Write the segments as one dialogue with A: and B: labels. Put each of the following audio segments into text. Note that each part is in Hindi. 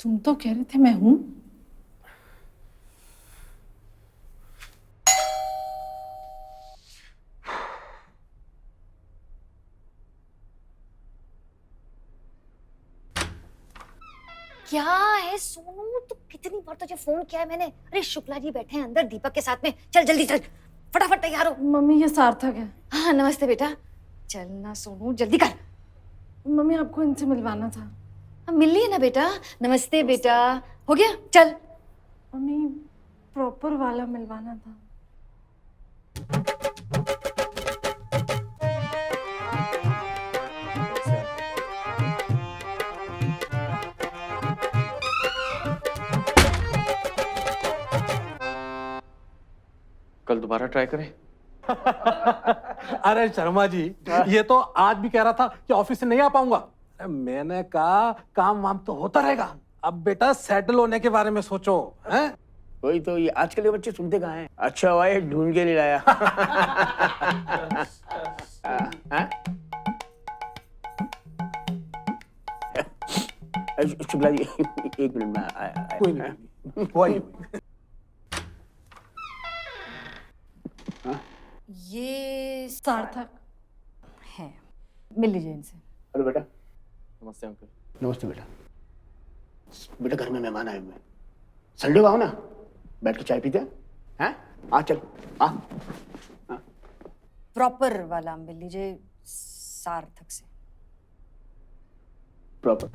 A: तुम तो कह रहे थे मैं हूं।
B: क्या है सोनू, तो कितनी बार तुझे फोन किया है मैंने। अरे शुक्ला जी बैठे हैं अंदर दीपक के साथ में, चल जल्दी चल, फटाफट तैयार हो।
A: मम्मी ये सार्थक है।
B: हाँ नमस्ते बेटा, चल ना सोनू जल्दी कर।
A: मम्मी आपको इनसे मिलवाना था।
B: हम मिल लिए ना बेटा। नमस्ते बेटा, हो गया चल।
A: मम्मी प्रॉपर वाला मिलवाना था।
C: कल दोबारा ट्राई करें।
D: अरे शर्मा जी, ये तो आज भी कह रहा था कि ऑफिस से नहीं आ पाऊंगा। अरे मैंने कहा काम वाम तो होता रहेगा, अब बेटा सेटल होने के बारे में सोचो। हैं?
E: वही तो, ये आजकल के बच्चे सुनते कहाँ हैं। अच्छा हुआ ये ढूंढ के नहीं लाया। हाँ? शुक्ला जी एक मिनट में आया।
D: कोई नहीं, हुआ ही।
B: ये
A: सार्थक
B: है, मिल लीजिए इनसे।
E: हेलो बेटा।
C: नमस्ते अंकल।
E: नमस्ते बेटा। बेटा घर में मेहमान आए हुए हैं, संडे को आओ ना, बैठ के चाय पीते हैं। हैं? आ चल आ।
B: प्रॉपर वाला मिल लीजिए सार्थक से।
E: प्रॉपर।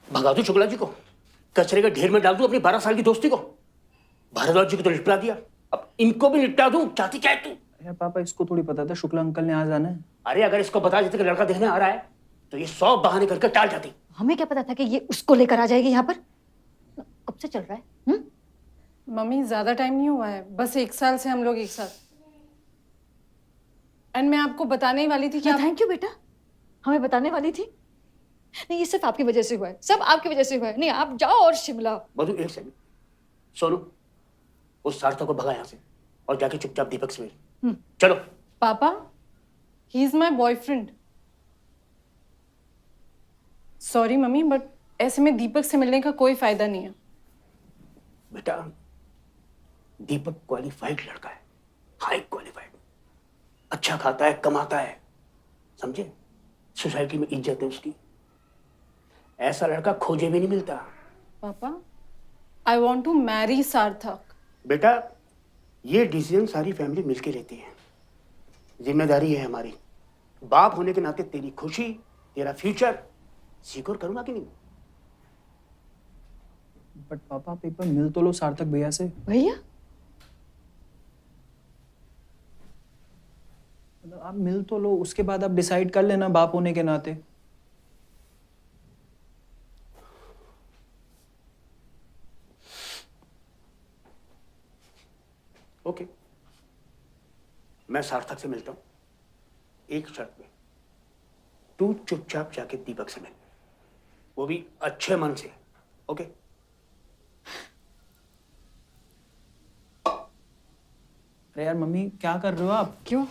E: भगा दो शुक्ला जी को, कचरे के ढेर में डाल दू अपनी 12 साल की दोस्ती को। भारद्वाज जी को तो निपटा दिया, अब इनको भी निपटा दूं। चाहती क्या है तू?
F: अरे पापा, इसको थोड़ी पता था शुक्ला अंकल ने आज आना है।
E: अरे अगर इसको बता देते कि लड़का देखने आ रहा है तो ये 100 बहाने करके टाल जाती।
B: हमें क्या पता था कि ये उसको लेकर आ जाएगी यहाँ पर। कब से चल रहा है?
A: मम्मी ज्यादा टाइम नहीं हुआ है, बस 1 साल से हम लोग एक साथ। एंड मैं आपको बताने ही वाली थी कि
B: थैंक यू बेटा, हमें बताने वाली थी। नहीं ये सिर्फ आपकी वजह से हुआ है, सब आपकी वजह से हुआ है। नहीं आप जाओ और शिमला।
E: मधु एक सेकंड, सोनू उस सार्थक को भगा यहाँ से और जाके चुपचाप दीपक से मिल। चलो।
A: पापा he is my boyfriend. Sorry mummy, but ऐसे में दीपक से मिलने का कोई फायदा नहीं है।
E: बेटा दीपक क्वालिफाइड लड़का है, हाई क्वालिफाइड, अच्छा खाता है, कमाता है, समझे, सोसाइटी में इज्जत है उसकी। ऐसा लड़का खोजे भी नहीं मिलता।
A: पापा आई वॉन्ट टू मैरी सार्थक।
E: बेटा ये डिसीजन सारी फैमिली मिलके लेती है, जिम्मेदारी है हमारी। बाप होने के नाते तेरी खुशी, तेरा फ्यूचर सिक्योर करूंगा कि नहीं?
F: बट पापा आप एक बार मिल तो लो सार्थक भैया से।
B: भैया
F: मतलब आप मिल तो लो, उसके बाद आप डिसाइड कर लेना बाप होने के नाते।
E: ओके, मैं सार्थक से मिलता हूं, एक शर्त पे। तू चुपचाप जाके दीपक से मिल, वो भी अच्छे मन से। ओके?
F: अरे यार मम्मी क्या कर रहे हो आप?
B: क्यों,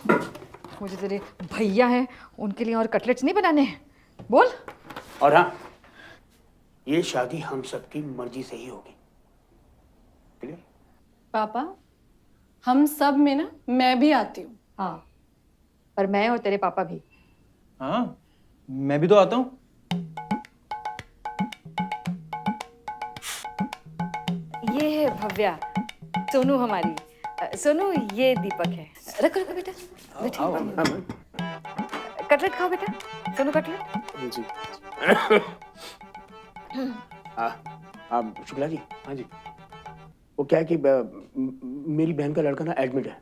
B: मुझे तेरे भैया हैं उनके लिए और कटलेट्स नहीं बनाने हैं? बोल।
E: और हाँ, ये शादी हम सबकी मर्जी से ही होगी। क्लियर?
A: पापा हम सब में ना मैं भी आती हूँ।
B: हाँ पर मैं और तेरे पापा भी।
F: हाँ मैं भी तो आता हूँ।
B: ये है भव्या, सोनू हमारी। सोनू ये दीपक है। रखो रखो बेटा, बैठो। कटलेट खाओ बेटा, सोनू कटलेट।
E: जी। शुक्ला जी। हाँ जी। वो क्या है कि मेरी बहन का लड़का ना एडमिट है,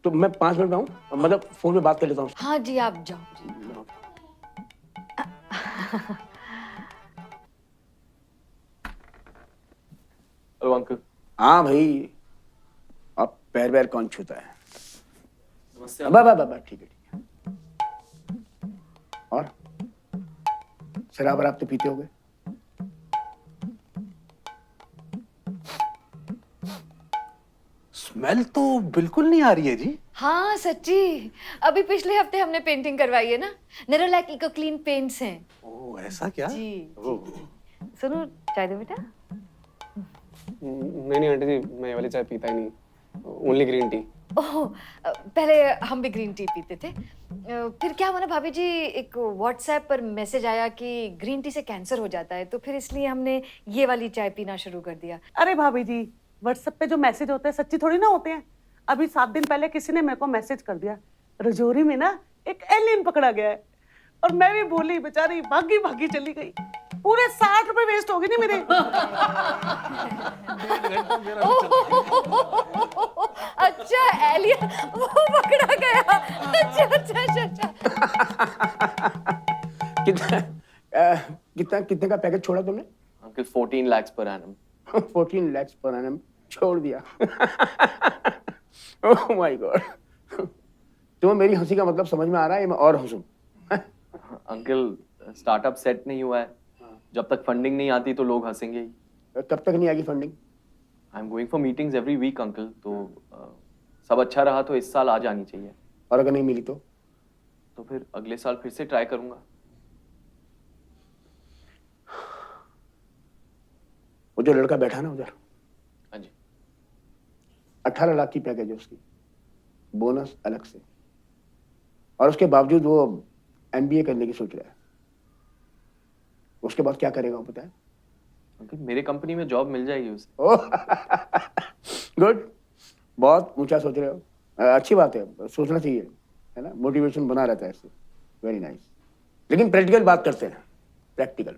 E: तो मैं 5 मिनट में आऊँ, मतलब फोन में बात कर लेता हूँ।
B: हाँ जी आप जाओ।
C: Hello uncle.
E: हाँ भाई, अब पैर वैर कौन छूता है।
C: नमस्ते।
E: बाबा बाबा ठीक है ठीक है। और शराब वराब तो पीते होगे?
D: स्मेल तो बिल्कुल नहीं आ रही है जी।
B: हाँ सच्ची, अभी पिछले हफ्ते हमने पेंटिंग करवाई है ना, नेरोलैक इको क्लीन पेंट्स हैं।
D: ओह ऐसा क्या?
B: जी
D: ओह।
B: सुनो, चाय दो बेटा।
G: नहीं आंटी जी, मैं ये वाली चाय पीता ही नहीं, ओनली ग्रीन टी।
B: ओह, पहले हम भी ग्रीन टी पीते थे, फिर क्या हुआ ना भाभी जी, एक व्हाट्सएप पर मैसेज आया कि ग्रीन टी से कैंसर हो जाता है, तो फिर इसलिए हमने ये वाली चाय पीना शुरू कर दिया।
H: अरे भाभी जी, व्हाट्सएप पे जो मैसेज होते हैं सच्ची थोड़ी ना होते हैं। अभी 7 दिन पहले किसी ने मेरे को मैसेज कर दिया, रजौरी में ना एक एलियन पकड़ा गया है, और मैं भी बोली, बेचारी भागी भागी चली गई। पूरे 60 रुपए वेस्ट हो गए नहीं मेरे।
B: अच्छा एलियन वो पकड़ा गया। अच्छा अच्छा अच्छा अच्छा।
E: कितने का पैकेज छोड़ा तुमने?
C: Uncle 14 lakhs per annum.
E: 14 lakhs per annum छोड़ दिया। ओह माय गॉड, तुम्हें मेरी हंसी का मतलब समझ में आ रहा है या मैं और हंसूं?
C: अंकल स्टार्टअप सेट नहीं हुआ है, जब तक फंडिंग नहीं आती तो लोग हंसेंगे ही।
E: कब तक नहीं आएगी funding?
C: I am going for meetings every week uncle, तो सब अच्छा रहा तो इस साल आ जानी चाहिए,
E: और अगर नहीं मिली तो?
C: तो फिर अगले साल फिर से ट्राई करूंगा।
E: वो जो लड़का बैठा ना उधर,
C: हाँ जी।
E: 18 लाख की पैकेज है उसकी, बोनस अलग से, और उसके बावजूद वो एमबीए करने की सोच रहा है। उसके बाद क्या करेगा वो पता है?
C: अंकल मेरे कंपनी में जॉब मिल जाएगी उसे।
E: ओह गुड, बहुत ऊंचा सोच रहे हो, अच्छी बात है, सोचना चाहिए, है ना, मोटिवेशन बना रहता है इससे। Very nice. लेकिन प्रैक्टिकल बात करते हैं, प्रैक्टिकल।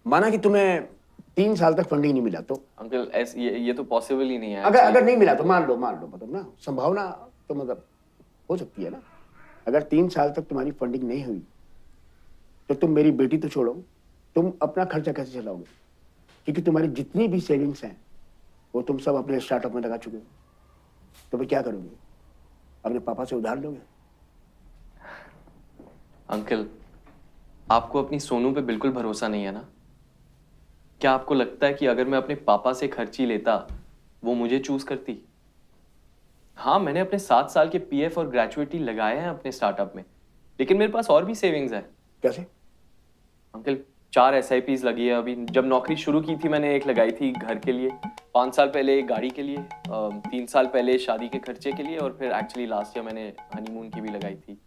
E: माना कि तुम्हें 3 साल तक फंडिंग नहीं मिला तो?
C: अंकल ये तो पॉसिबल ही नहीं है।
E: अगर नहीं मिला तो मान लो मतलब ना, संभावना तो मतलब हो सकती है ना। अगर 3 साल तक तुम्हारी फंडिंग नहीं हुई तो तुम मेरी बेटी तो छोड़ो, तुम अपना खर्चा कैसे चलाओगे? क्योंकि तुम्हारी जितनी भी सेविंग्स हैं वो तुम सब अपने स्टार्टअप में लगा चुके हो। तो फिर क्या करोगे? अपने पापा से उधार लोगे?
C: अंकल आपको अपनी सोनू पे बिल्कुल भरोसा नहीं है ना? क्या आपको लगता है कि अगर मैं अपने पापा से खर्ची लेता वो मुझे चूज करती? हाँ, मैंने अपने 7 साल के पीएफ और ग्रेजुएटी लगाए हैं अपने स्टार्टअप में, लेकिन मेरे पास और भी सेविंग्स है।
E: कैसे?
C: अंकल 4 SIPs लगी है अभी। जब नौकरी शुरू की थी मैंने एक लगाई थी घर के लिए, 5 साल पहले एक गाड़ी के लिए, 3 साल पहले शादी के खर्चे के लिए, और फिर एक्चुअली लास्ट ईयर मैंने हनीमून की भी लगाई थी।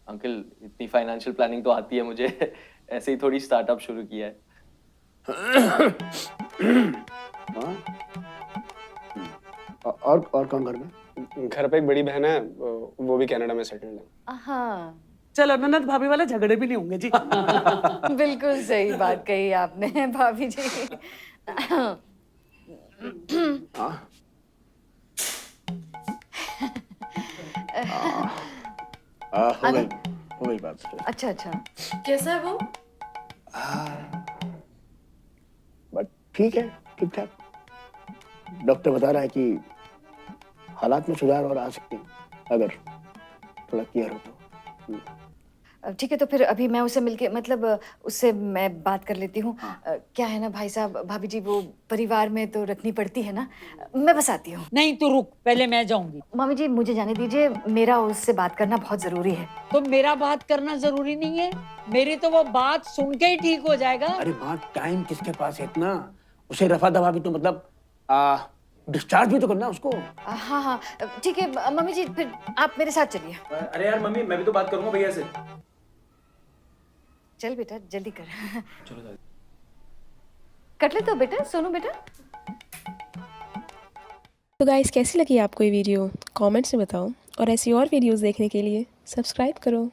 C: अंकल इतनी फाइनेंशियल प्लानिंग तो आती है मुझे, ऐसे ही थोड़ी स्टार्टअप शुरू किया है।
E: हाँ? और कौन घर में?
G: घर पे एक बड़ी बहन है, वो भी कनाडा में सेटल्ड है।
B: हाँ
H: चलो, ननद भाभी वाले झगड़े भी नहीं होंगे जी।
B: बिल्कुल सही बात कही आपने भाभी जी।
E: हाँ? हो गई बात।
B: अच्छा अच्छा।
A: कैसा है वो?
E: बट ठीक है, ठीक ठाक। डॉक्टर बता रहा है कि हालात में सुधार और आ सकते हैं अगर थोड़ा केयर हो तो।
B: ठीक है, तो फिर अभी मैं उसे मिलके मतलब उससे मैं बात कर लेती हूँ। क्या है ना भाई साहब, भाभी जी वो परिवार में तो रखनी पड़ती है ना। मैं बस आती हूँ।
I: नहीं तो रुक, पहले मैं जाऊंगी।
B: मामी जी मुझे जाने दीजिए, मेरा उससे बात करना बहुत जरूरी है।
I: तो मेरा बात करना जरूरी नहीं है? मेरी तो वो बात सुन के ही ठीक हो जाएगा।
E: अरे बात टाइम किसके पास है इतना? उसे रफा दफा भी तो मतलब डिस्चार्ज भी तो करना उसको।
B: हाँ हाँ ठीक है मम्मी जी, फिर आप मेरे साथ चलिए।
F: अरे यार मम्मी, मैं भी तो बात करूंगा भैया से।
B: चल बेटा जल्दी कर। चलो कट ले तो बेटा, सोनू बेटा।
J: तो गाइस कैसी लगी आपको ये वीडियो? कमेंट्स में बताओ, और ऐसी और वीडियोस देखने के लिए सब्सक्राइब करो।